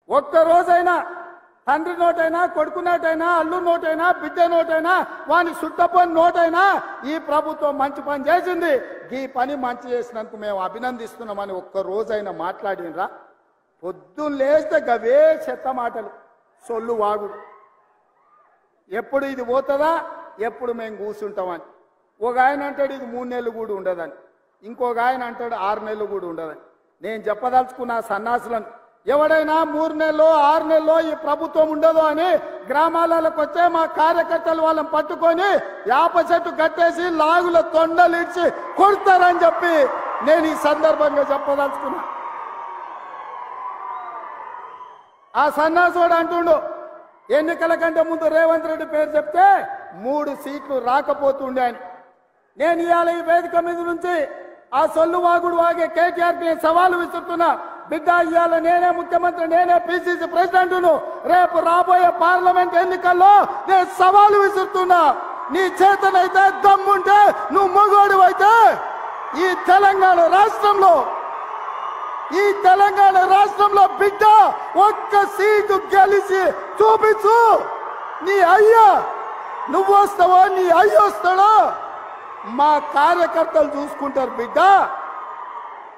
ఒక్క రోజైనా తండ్రి నోటైనా, కొడుకు నోటైనా, అల్లు నోటైనా, బిడ్డ నోటైనా, వాని చుట్టపని నోటైనా ఈ ప్రభుత్వం మంచి పని చేసింది, ఈ పని మంచి చేసినందుకు మేము అభినందిస్తున్నామని ఒక్క రోజైనా మాట్లాడినరా? పొద్దున్న లేస్తే గవే చెత్త మాటలు, సొల్లు వాగుడు. ఎప్పుడు ఇది పోతుందా, ఎప్పుడు మేము కూర్చుంటామని. ఒక ఆయన అంటాడు ఇది 3 నెలలు కూడా ఉండదని, ఇంకొక ఆయన అంటాడు 6 నెలలు కూడా ఉండదని. నేను చెప్పదలుచుకున్న సన్నాసులను, ఎవడైనా 3 నెలలో 6 నెలలో ఈ ప్రభుత్వం ఉండదు అని గ్రామాలకు వచ్చే మా కార్యకర్తలు వాళ్ళని పట్టుకొని యాప చెట్టు కట్టేసి లాగుల తొండలిడ్చి కొడతారని చెప్పి నేను ఈ సందర్భంగా చెప్పదలుచుకున్నా. ఆ సన్నాసుడు అంటుండు ఎన్నికల కంటే ముందు రేవంత్ రెడ్డి పేరు చెప్తే 3 సీట్లు రాకపోతుండే అని. నేను ఇవాళ ఈ వేదిక మీద నుంచి ఆ సొల్లు వాగుడు వాగే కేటీఆర్ కి సవాలు విసురుతున్నా. బిడ్డ, ఇవాళ నేనే ముఖ్యమంత్రి, నేనే పిసిసి ప్రెసిడెంట్ను. రేపు రాబోయే పార్లమెంట్ ఎన్నికల్లో నేను సవాలు విసురుతున్నా. నీ చేతనైతే దమ్ముంటే, నువ్వు మొగోడు అయితే ఈ తెలంగాణ రాష్ట్రంలో బిడ్డ ఒక్క సీటు గెలిచి చూపించు. నీ అయ్యా నువ్వు వస్తావో, నీ అయ్య వస్తాడో మా కార్యకర్తలు చూసుకుంటారు. బిడ్డ,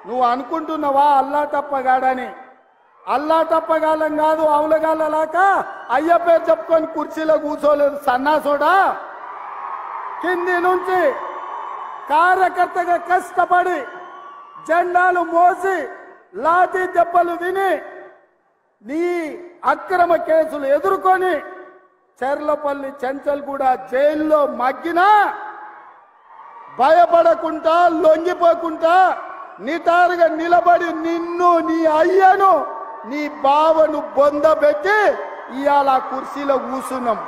నువ్వు అనుకుంటున్నావా అల్లా తప్పగాడని? అల్లా తప్పగాలం కాదు, అవులగాలలాక అయ్య పేరు చెప్పుకొని కుర్చీలో కూర్చోలేదు సన్నాసోడా. కింది నుంచి కార్యకర్తగా కష్టపడి జెండాలు మోసి లాఠీ దెబ్బలు విని నీ అక్రమ కేసులు ఎదుర్కొని చెర్లపల్లి చెంచల్గూడ జైల్లో మగ్గినా భయపడకుండా, లొంగిపోకుండా నిటారుగా నిలబడి నిన్ను, నీ అయ్యను, నీ బావను బొందబెట్టి ఇవాళ ఆ కుర్చీలో కూర్చున్నాం.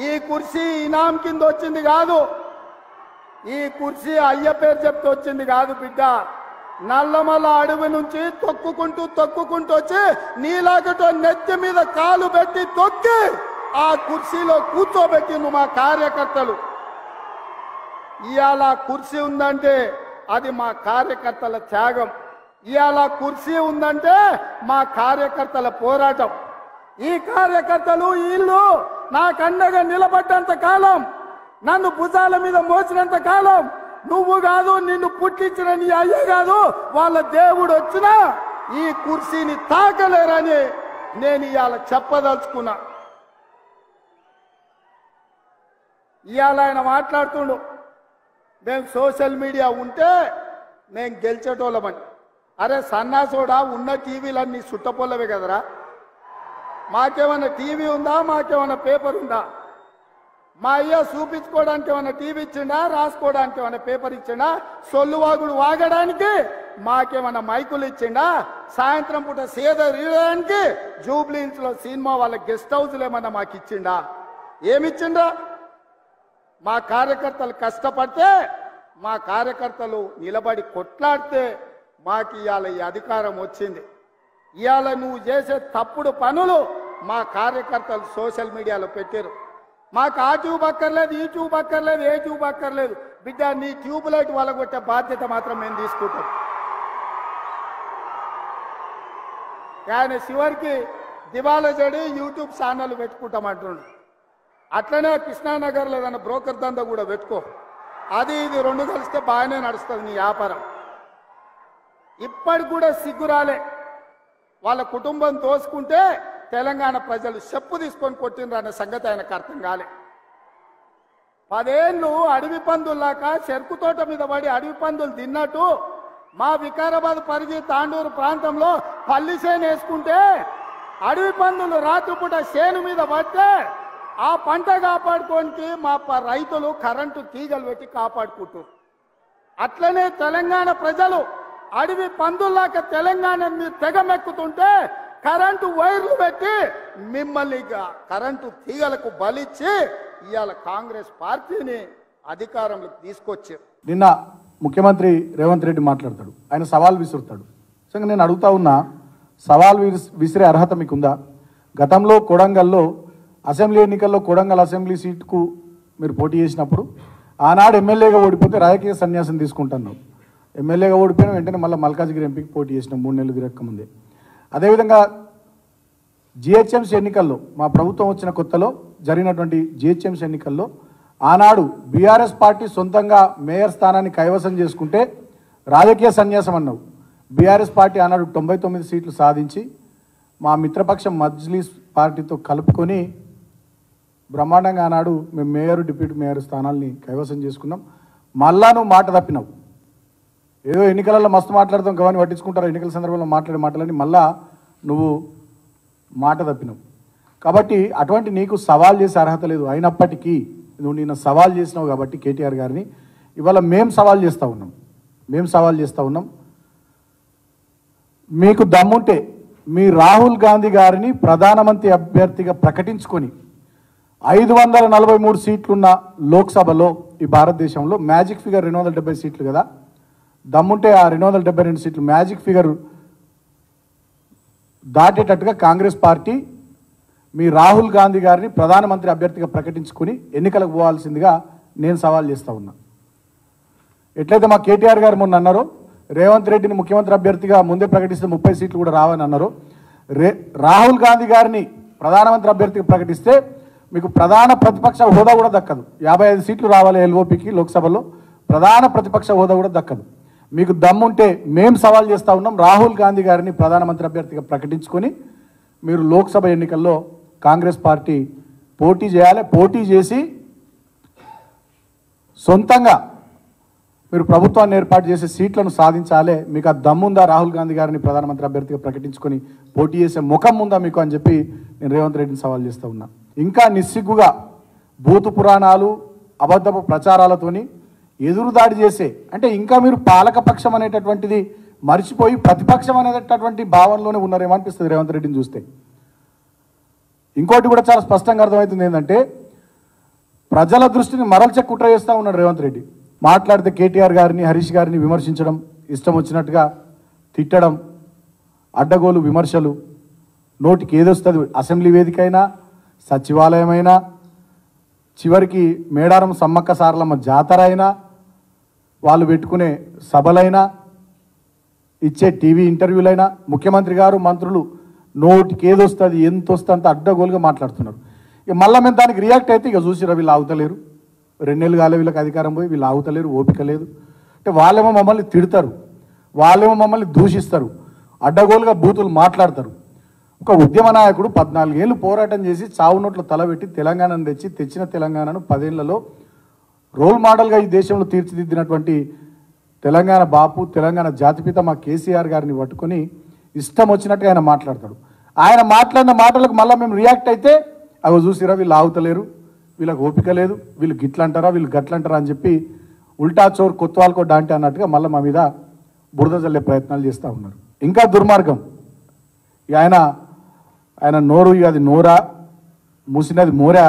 ఈ కుర్చీ ఇనాం కింద వచ్చింది కాదు, ఈ కుర్చీ అయ్య పేరు చెప్తే వచ్చింది కాదు బిడ్డ. నల్లమల్ల అడవి నుంచి తొక్కుకుంటూ వచ్చి నీలాగటో నెత్తి మీద కాలు పెట్టి తొక్కి ఆ కుర్చీలో కూర్చోబెట్టిండు మా కార్యకర్తలు. ఇవాళ కుర్చీ ఉందంటే అది మా కార్యకర్తల త్యాగం. ఇవాళ కుర్చీ ఉందంటే మా కార్యకర్తల పోరాటం. ఈ కార్యకర్తలు వీళ్ళు నాకండగా నిలబడ్డంత కాలం, నన్ను భుజాల మీద మోసినంత కాలం, నువ్వు కాదు, నిన్ను పుట్టించిన నీ అయ్య కాదు, వాళ్ళ దేవుడు వచ్చినా ఈ కుర్చీని తాకలేరని నేను ఇవాళ చెప్పదలుచుకున్నా. ఇవాళ ఆయన మాట్లాడుతుండు మేము సోషల్ మీడియా ఉంటే మేము గెలిచేటోళ్ళమని. అరే సన్నాసోడా, ఉన్న టీవీలన్నీ సుట్టపొల్లవే కదరా. మాకేమన్నా టీవీ ఉందా, మాకేమన్నా పేపర్ ఉందా? మా అయ్య చూపించుకోవడానికి ఏమన్నా టీవీ ఇచ్చిండా, రాసుకోవడానికి ఏమన్నా పేపర్ ఇచ్చిండా? సొల్లువాగుడు వాగడానికి మాకేమన్నా మైకులు ఇచ్చిండా? సాయంత్రం పూట సేద తీయడానికి జూబ్లీహిల్స్ లో సినిమా వాళ్ళ గెస్ట్ హౌస్లు ఏమన్నా మాకు ఇచ్చిండా? ఏమిచ్చిండా? మా కార్యకర్తలు కష్టపడితే, మా కార్యకర్తలు నిలబడి కొట్లాడితే మాకు ఇవాళ ఈ అధికారం వచ్చింది. ఇవాళ నువ్వు చేసే తప్పుడు పనులు మా కార్యకర్తలు సోషల్ మీడియాలో పెట్టారు. మాకు ఆ ట్యూబ్ అక్కర్లేదు, ఈ ట్యూబ్ అక్కర్లేదు, ఏ ట్యూబ్ అక్కర్లేదు. బిడ్డ, నీ ట్యూబ్ లైట్ వలగొట్టే బాధ్యత మాత్రం మేము తీసుకుంటాం. ఆయన చివరికి దివాలా చెడి యూట్యూబ్ ఛానల్ పెట్టుకుంటామంటుండు. అట్లనే కృష్ణానగర్లో ఏదైనా బ్రోకర్ దందా కూడా పెట్టుకో. అది ఇది 2 కలిస్తే బాగానే నడుస్తుంది నీ వ్యాపారం. ఇప్పటికి కూడా సిగ్గురాలే. వాళ్ళ కుటుంబం తోసుకుంటే తెలంగాణ ప్రజలు చెప్పు తీసుకొని కొట్టిండ్రు అనే సంగతి ఆయనకు అర్థం కాలే. 10 ఏళ్ళు అడవి పందుల్లాక చెరుకు తోట మీద పడి అడవి పందులు తిన్నట్టు మా వికారాబాద్ పరిధి తాండూరు ప్రాంతంలో పల్లి చేను వేసుకుంటే అడవి పందులు రాత్రిపూట చేను మీద పడితే ఆ పంట కాపాడుకోనికి మా రైతులు కరెంటు తీగలు పెట్టి కాపాడుకుంటారు. అట్లనే తెలంగాణ ప్రజలు అడవి పందుల్లాక తెలంగాణ మీద తెగమెక్కుతుంటే కరెంటు వైర్లు పెట్టి మిమ్మల్ని కరెంటు తీగలకు బలిచ్చి ఇవాళ కాంగ్రెస్ పార్టీని అధికారంలోకి తీసుకొచ్చారు. నిన్న ముఖ్యమంత్రి రేవంత్ రెడ్డి మాట్లాడతాడు, ఆయన సవాల్ విసురుతాడు. సో నేను అడుగుతా ఉన్నా, సవాల్ విసిరే అర్హత మీకుందా? గతంలో కొడంగల్లో అసెంబ్లీ ఎన్నికల్లో కొడంగల్ అసెంబ్లీ సీటుకు మీరు పోటీ చేసినప్పుడు ఆనాడు ఎమ్మెల్యేగా ఓడిపోతే రాజకీయ సన్యాసం తీసుకుంటున్నావు. ఎమ్మెల్యేగా ఓడిపోయిన వెంటనే మళ్ళీ మల్కాజ్గిరి ఎంపీకి పోటీ చేసినాం 3 నెలలు తిరగకముందే. అదేవిధంగా జిహెచ్ఎంసీ ఎన్నికల్లో మా ప్రభుత్వం వచ్చిన కొత్తలో జరిగినటువంటి జిహెచ్ఎంసీ ఎన్నికల్లో ఆనాడు బీఆర్ఎస్ పార్టీ సొంతంగా మేయర్ స్థానాన్ని కైవసం చేసుకుంటే రాజకీయ సన్యాసం అన్నావు. బీఆర్ఎస్ పార్టీ ఆనాడు 99 సీట్లు సాధించి మా మిత్రపక్షం మజ్లీస్ పార్టీతో కలుపుకొని బ్రహ్మాండంగా ఆనాడు మేము మేయర్ డిప్యూటీ మేయర్ స్థానాల్ని కైవసం చేసుకున్నాం. మళ్ళా నువ్వు మాట తప్పినావు. ఏదో ఎన్నికలలో మస్తు మాట్లాడతాం గవాన్ని పట్టించుకుంటారు, ఎన్నికల సందర్భంలో మాట్లాడే మాటలని మళ్ళా నువ్వు మాట తప్పినావు. కాబట్టి అటువంటి నీకు సవాల్ చేసే అర్హత లేదు. అయినప్పటికీ నువ్వు నిన్న సవాల్ చేసినావు కాబట్టి కేటీఆర్ గారిని ఇవాళ మేము సవాల్ చేస్తూ ఉన్నాం. మీకు దమ్ముంటే మీ రాహుల్ గాంధీ గారిని ప్రధానమంత్రి అభ్యర్థిగా ప్రకటించుకొని 543 సీట్లున్న లోక్సభలో ఈ భారతదేశంలో మ్యాజిక్ ఫిగర్ 270 సీట్లు కదా, దమ్ముంటే ఆ 272 సీట్లు మ్యాజిక్ ఫిగర్ దాటేటట్టుగా కాంగ్రెస్ పార్టీ మీ రాహుల్ గాంధీ గారిని ప్రధానమంత్రి అభ్యర్థిగా ప్రకటించుకొని ఎన్నికలకు పోవాల్సిందిగా నేను సవాల్ చేస్తూ ఉన్నా. ఎట్లయితే మా కేటీఆర్ గారు మొన్న అన్నారో రేవంత్ రెడ్డిని ముఖ్యమంత్రి అభ్యర్థిగా ముందే ప్రకటిస్తే 30 సీట్లు కూడా రావని అన్నారు. రాహుల్ గాంధీ గారిని ప్రధానమంత్రి అభ్యర్థిగా ప్రకటిస్తే మీకు ప్రధాన ప్రతిపక్ష హోదా కూడా దక్కదు. 55 సీట్లు రావాలి ఎల్ఓపికి లోక్సభలో, ప్రధాన ప్రతిపక్ష హోదా కూడా దక్కదు. మీకు దమ్ముంటే మేము సవాల్ చేస్తూ ఉన్నాం, రాహుల్ గాంధీ గారిని ప్రధానమంత్రి అభ్యర్థిగా ప్రకటించుకొని మీరు లోక్సభ ఎన్నికల్లో కాంగ్రెస్ పార్టీ పోటీ చేయాలి. పోటీ చేసి సొంతంగా మీరు ప్రభుత్వాన్ని ఏర్పాటు చేసే సీట్లను సాధించాలి. మీకు ఆ దమ్ముందా రాహుల్ గాంధీ గారిని ప్రధానమంత్రి అభ్యర్థిగా ప్రకటించుకొని పోటీ చేసే ముఖం ఉందా మీకు అని చెప్పి నేను రేవంత్ రెడ్డిని సవాల్ చేస్తూ ఉన్నా. ఇంకా నిస్సిగ్గుగా భూతు పురాణాలు అబద్ధపు ప్రచారాలతోని ఎదురుదాడి చేసే, అంటే ఇంకా మీరు పాలకపక్షం అనేటటువంటిది మర్చిపోయి ప్రతిపక్షం అనేటటువంటి భావనలోనే ఉన్నారేమో అనిపిస్తుంది రేవంత్ రెడ్డిని చూస్తే. ఇంకోటి కూడా చాలా స్పష్టంగా అర్థమవుతుంది ఏంటంటే ప్రజల దృష్టిని మరల్చే కుట్ర చేస్తూ ఉన్నాడు రేవంత్ రెడ్డి. మాట్లాడితే కేటీఆర్ గారిని హరీష్ గారిని విమర్శించడం, ఇష్టం వచ్చినట్టుగా తిట్టడం, అడ్డగోలు విమర్శలు, నోటికి ఏదొస్తుంది అసెంబ్లీ వేదికైనా సచివాలయమైనా చివరికి మేడారం సమ్మక్క సారలమ్మ జాతర అయినా వాళ్ళు పెట్టుకునే సభలైనా ఇచ్చే టీవీ ఇంటర్వ్యూలైనా ముఖ్యమంత్రి గారు మంత్రులు నోటికి ఏదొస్తుంది ఎంత వస్తే అంత అడ్డగోలుగా మాట్లాడుతున్నారు. ఇక మళ్ళీ మేము దానికి రియాక్ట్ అయితే ఇక చూసిరా వీళ్ళు ఆగుతలేరు, 2 నెలలు కాలే వీళ్ళకి అధికారం పోయి వీళ్ళు ఆగుతలేరు, ఓపిక లేదు. అంటే వాళ్ళేమో మమ్మల్ని తిడతారు, వాళ్ళేమో మమ్మల్ని దూషిస్తారు, అడ్డగోలుగా బూతులు మాట్లాడతారు. ఒక ఉద్యమ నాయకుడు 14 ఏళ్ళు పోరాటం చేసి చావు నోట్ల తలబెట్టి తెలంగాణను తెచ్చిన తెలంగాణను 10 ఏళ్లలో రోల్ మోడల్గా ఈ దేశంలో తీర్చిదిద్దినటువంటి తెలంగాణ బాపు, తెలంగాణ జాతిపిత మా కేసీఆర్ గారిని పట్టుకొని ఇష్టం వచ్చినట్టుగా ఆయన మాట్లాడతాడు. ఆయన మాట్లాడిన మాటలకు మళ్ళీ మేము రియాక్ట్ అయితే అవి చూసిరా వీళ్ళు ఆగుతలేరు, వీళ్ళకి ఓపిక లేదు, వీళ్ళు గిట్లంటారా వీళ్ళు గట్లంటారా అని చెప్పి ఉల్టా చోర్ కొత్వాల్కో డాంటే అన్నట్టుగా మళ్ళీ మా మీద బురద చల్లే ప్రయత్నాలు చేస్తూ ఉన్నారు. ఇంకా దుర్మార్గం, ఆయన నోరు అది నోరా మూసినది మోరా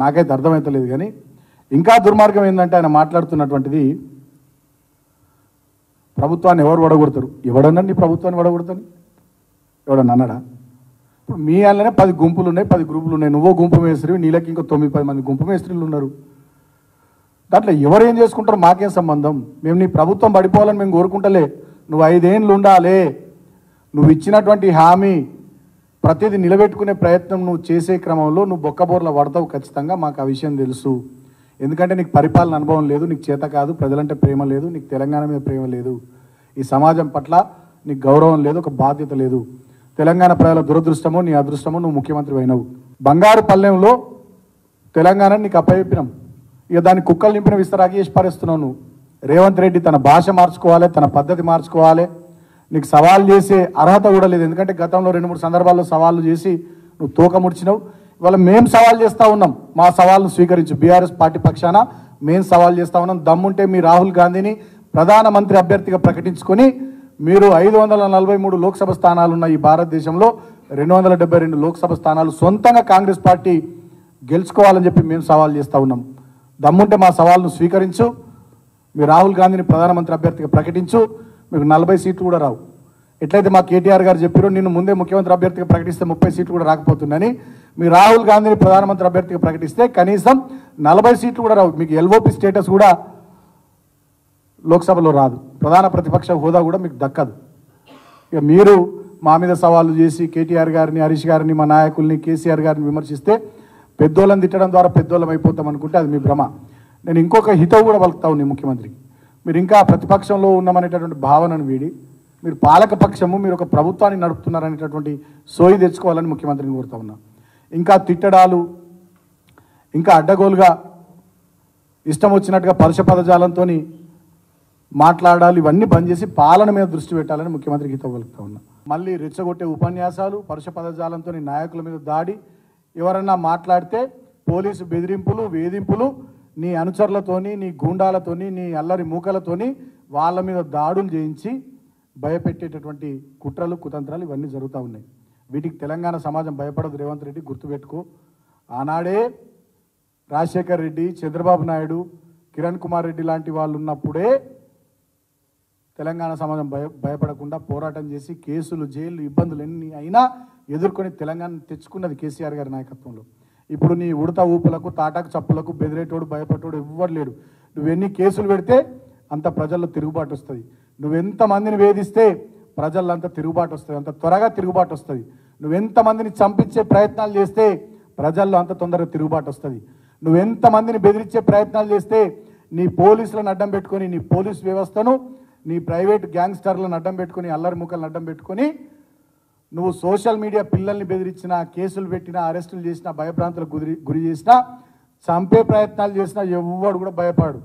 నాకైతే అర్థమవుతలేదు. కానీ ఇంకా దుర్మార్గం ఏంటంటే ఆయన మాట్లాడుతున్నటువంటిది ప్రభుత్వాన్ని ఎవరు వడగొడతారు, ఎవడనండి ప్రభుత్వాన్ని వడగొడతాను ఎవడన్నా అన్నాడా? ఇప్పుడు మీ వాళ్ళనే 10 గుంపులు ఉన్నాయి, 10 గ్రూపులు ఉన్నాయి, నువ్వో గుంపు మేస్త్రి, నీళ్ళకి ఇంకో 9-10 మంది గుంపు మేస్త్రీలు ఉన్నారు. దాంట్లో ఎవరేం చేసుకుంటారో మాకేం సంబంధం? మేము నీ ప్రభుత్వం పడిపోవాలని మేము కోరుకుంటలే, నువ్వు 5 ఏళ్ళు ఉండాలి, నువ్వు ఇచ్చినటువంటి హామీ ప్రతిదీ నిలబెట్టుకునే ప్రయత్నం నువ్వు చేసే క్రమంలో నువ్వు బొక్కబోర్ల పడతావు ఖచ్చితంగా, మాకు ఆ విషయం తెలుసు. ఎందుకంటే నీకు పరిపాలన అనుభవం లేదు, నీకు చేత కాదు, ప్రజలంటే ప్రేమ లేదు, నీకు తెలంగాణ మీద ప్రేమ లేదు, ఈ సమాజం పట్ల నీకు గౌరవం లేదు, ఒక బాధ్యత లేదు. తెలంగాణ ప్రజల దురదృష్టమో నీ అదృష్టమో నువ్వు ముఖ్యమంత్రి అయినవు. బంగారు పల్లెంలో తెలంగాణని నీకు అప్పచెప్పినాం, ఇక దాన్ని కుక్కలు నింపిన విస్తరాకి చేసి పారేస్తున్నావు నువ్వు. రేవంత్ రెడ్డి తన భాష మార్చుకోవాలి, తన పద్ధతి మార్చుకోవాలి, నీకు సవాల్ చేసే అర్హత కూడా లేదు. ఎందుకంటే గతంలో 2-3 సందర్భాల్లో సవాళ్ళు చేసి నువ్వు తోక ముడిచినావు. ఇవాళ మేము సవాల్ చేస్తూ ఉన్నాం, మా సవాల్ను స్వీకరించు. బీఆర్ఎస్ పార్టీ పక్షాన మేము సవాల్ చేస్తూ ఉన్నాం. దమ్ముంటే మీ రాహుల్ గాంధీని ప్రధానమంత్రి అభ్యర్థిగా ప్రకటించుకొని మీరు 543 లోక్సభ స్థానాలున్న ఈ భారతదేశంలో 272 లోక్సభ స్థానాలు సొంతంగా కాంగ్రెస్ పార్టీ గెలుచుకోవాలని చెప్పి మేము సవాల్ చేస్తూ ఉన్నాం. దమ్ముంటే మా సవాల్ను స్వీకరించు, మీ రాహుల్ గాంధీని ప్రధానమంత్రి అభ్యర్థిగా ప్రకటించు, మీకు 40 సీట్లు కూడా రావు. ఎట్లయితే మా కేటీఆర్ గారు చెప్పారో నిన్ను ముందే ముఖ్యమంత్రి అభ్యర్థిగా ప్రకటిస్తే 30 సీట్లు కూడా రాకపోతుందని, మీ రాహుల్ గాంధీని ప్రధానమంత్రి అభ్యర్థిగా ప్రకటిస్తే కనీసం 40 సీట్లు కూడా రావు. మీకు ఎల్ఓపి స్టేటస్ కూడా లోక్సభలో రాదు, ప్రధాన ప్రతిపక్ష హోదా కూడా మీకు దక్కదు. ఇక మీరు మా మీద సవాళ్ళు చేసి కేటీఆర్ గారిని, హరీష్ గారిని, మా నాయకుల్ని, కేసీఆర్ గారిని విమర్శిస్తే పెద్దోళ్ళని తిట్టడం ద్వారా పెద్దోళ్ళం అయిపోతాం అనుకుంటే అది మీ భ్రమ. నేను ఇంకొక హితవు కూడా పలుకుతా ఉన్నాను ముఖ్యమంత్రికి. మీరు ఇంకా ప్రతిపక్షంలో ఉన్నామనేటటువంటి భావనను వీడి మీరు పాలకపక్షము, మీరు ఒక ప్రభుత్వాన్ని నడుపుతున్నారనేటటువంటి సోయి తెచ్చుకోవాలని ముఖ్యమంత్రిని కోరుతా ఉన్నా. ఇంకా తిట్టడాలు, ఇంకా అడ్డగోలుగా ఇష్టం వచ్చినట్టుగా పరుష పదజాలంతో మాట్లాడాలి, ఇవన్నీ బంద్ చేసి పాలన మీద దృష్టి పెట్టాలని ముఖ్యమంత్రికి హితవు పలుకుతా ఉన్నా. మళ్ళీ రెచ్చగొట్టే ఉపన్యాసాలు, పరుష పదజాలంతో నాయకుల మీద దాడి, ఎవరన్నా మాట్లాడితే పోలీసు బెదిరింపులు, వేధింపులు, నీ అనుచరులతోని, నీ గూండాలతోని, నీ అల్లరి మూకలతోని వాళ్ళ మీద దాడులు చేయించి భయపెట్టేటటువంటి కుట్రలు, కుతంత్రాలు ఇవన్నీ జరుగుతూ ఉన్నాయి. వీటికి తెలంగాణ సమాజం భయపడదు. రేవంత్ రెడ్డి గుర్తుపెట్టుకో, ఆనాడే రాజశేఖర్ రెడ్డి, చంద్రబాబు నాయుడు, కిరణ్ కుమార్ రెడ్డి లాంటి వాళ్ళు ఉన్నప్పుడే తెలంగాణ సమాజం భయపడకుండా పోరాటం చేసి కేసులు, జైలు, ఇబ్బందులు ఎన్ని అయినా ఎదుర్కొని తెలంగాణ తెచ్చుకున్నది కేసీఆర్ గారి నాయకత్వంలో. ఇప్పుడు నీ ఉడత ఊపులకు, తాటాకు చప్పులకు బెదిరేటోడు, భయపడేటోడు ఎవ్వరు లేడు. నువ్వెన్ని కేసులు పెడితే అంత ప్రజల్లో తిరుగుబాటు వస్తుంది. నువ్వెంతమందిని వేధిస్తే ప్రజల్లో అంత తిరుగుబాటు వస్తుంది, అంత త్వరగా తిరుగుబాటు వస్తుంది. నువ్వెంతమందిని చంపించే ప్రయత్నాలు చేస్తే ప్రజల్లో అంత తొందరగా తిరుగుబాటు వస్తుంది. నువ్వెంతమందిని బెదిరించే ప్రయత్నాలు చేస్తే నీ పోలీసులను అడ్డం పెట్టుకొని, నీ పోలీస్ వ్యవస్థను, నీ ప్రైవేట్ గ్యాంగ్స్టర్లను అడ్డం పెట్టుకొని, అల్లరి ముక్కలను అడ్డం పెట్టుకొని నువ్వు సోషల్ మీడియా పిల్లల్ని బెదిరించినా, కేసులు పెట్టినా, అరెస్టులు చేసినా, భయభ్రాంతులకు గురి చేసినా, చంపే ప్రయత్నాలు చేసినా ఎవ్వడు కూడా భయపడు.